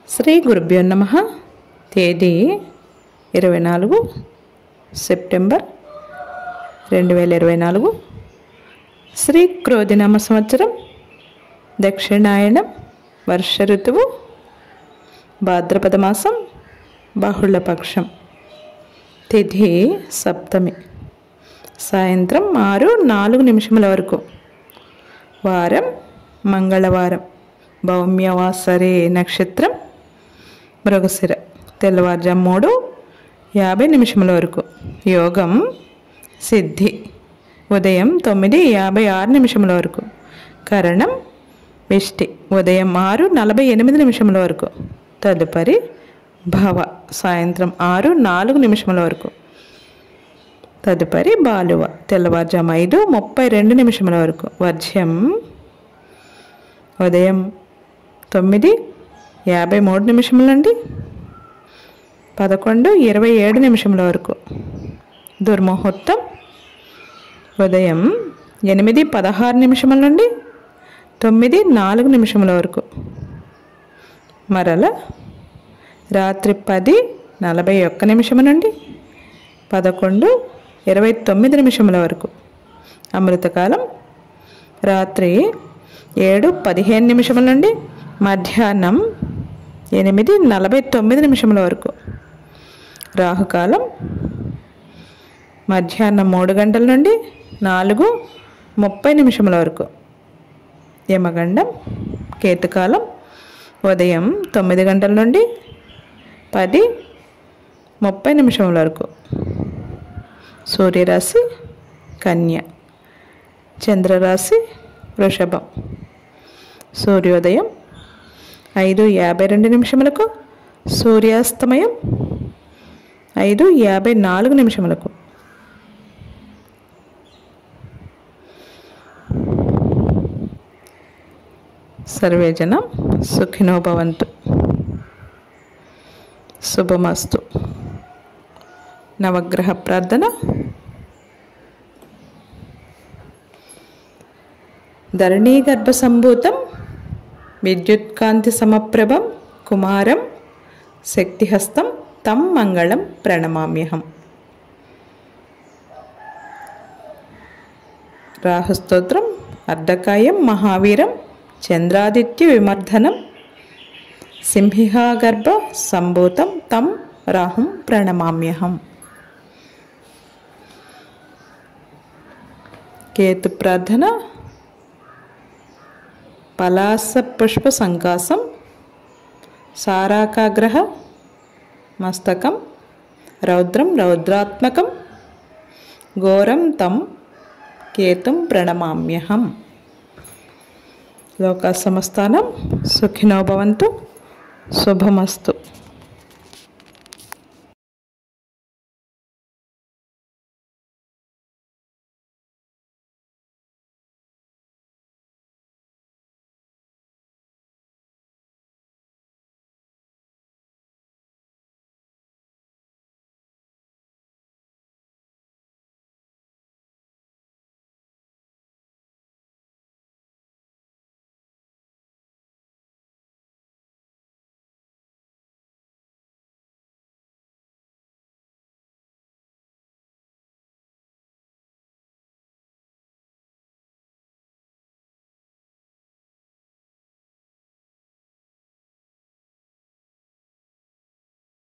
శ్రీ గురుభ్యో నమః. తేదీ 24 సెప్టెంబర్ 2024. శ్రీ క్రోధినామ సంవత్సరం, దక్షిణాయనం, వర్ష ఋతువు, భాద్రపద మాసం, బహుళపక్షం, తిథి సప్తమి, సాయంత్రం 6:04 వరకు, వారం మంగళవారం, భౌమ్యవాసరే నక్షత్రం మృగశిర, తెల్లవారుజాము 3:50 వరకు, యోగం సిద్ధి, ఉదయం 9:56 వరకు, కరణం విష్టి, ఉదయం 6:48 వరకు, తదుపరి భవ, సాయంత్రం 6:04 వరకు, తదుపరి బాలువ, తెల్లవారుజాము 5:32 వరకు, వర్జ్యం ఉదయం 9:53 నుండి 11:27 వరకు, దుర్ముహూర్తం ఉదయం 8:16 నుండి 9:04 వరకు, మరల రాత్రి 10:41 నుండి 11:29 వరకు, అమృతకాలం రాత్రి 7:15 నుండి మధ్యాహ్నం 8:49 వరకు, రాహుకాలం మధ్యాహ్నం 3 గంటల నుండి 4:30 వరకు, యమగండం కేతుకాలం ఉదయం 9 గంటల నుండి 10:30 వరకు, సూర్యరాశి కన్య, చంద్రరాశి వృషభం, సూర్యోదయం 5:52, సూర్యాస్తమయం 5:54. సర్వే జనం సుఖినో భవంతు. శుభమస్తు. నవగ్రహ ప్రార్థన. ధరణీగర్భ సంభూతం విద్యుత్కాంతి సమప్రభం కుమారం శక్తిహస్తం తం మంగళం ప్రణమామ్యహం. రాహుస్తోత్రం. అర్ధకాయం మహావీరం చంద్రాదిత్య విమర్ధనం సింహిహాగర్భ సంభూతం తం రాహుం ప్రణమామ్యహం. కేతు ప్రార్థన. పలాస పుష్ప సంకాసం సారాకాగ్రహ మస్తకం రౌద్రం రౌద్రాత్మకం ఘోరం తం కేతుం ప్రణమామ్యహం. లోకా సమస్తానం సుఖినో భవంతు. శుభమస్తు.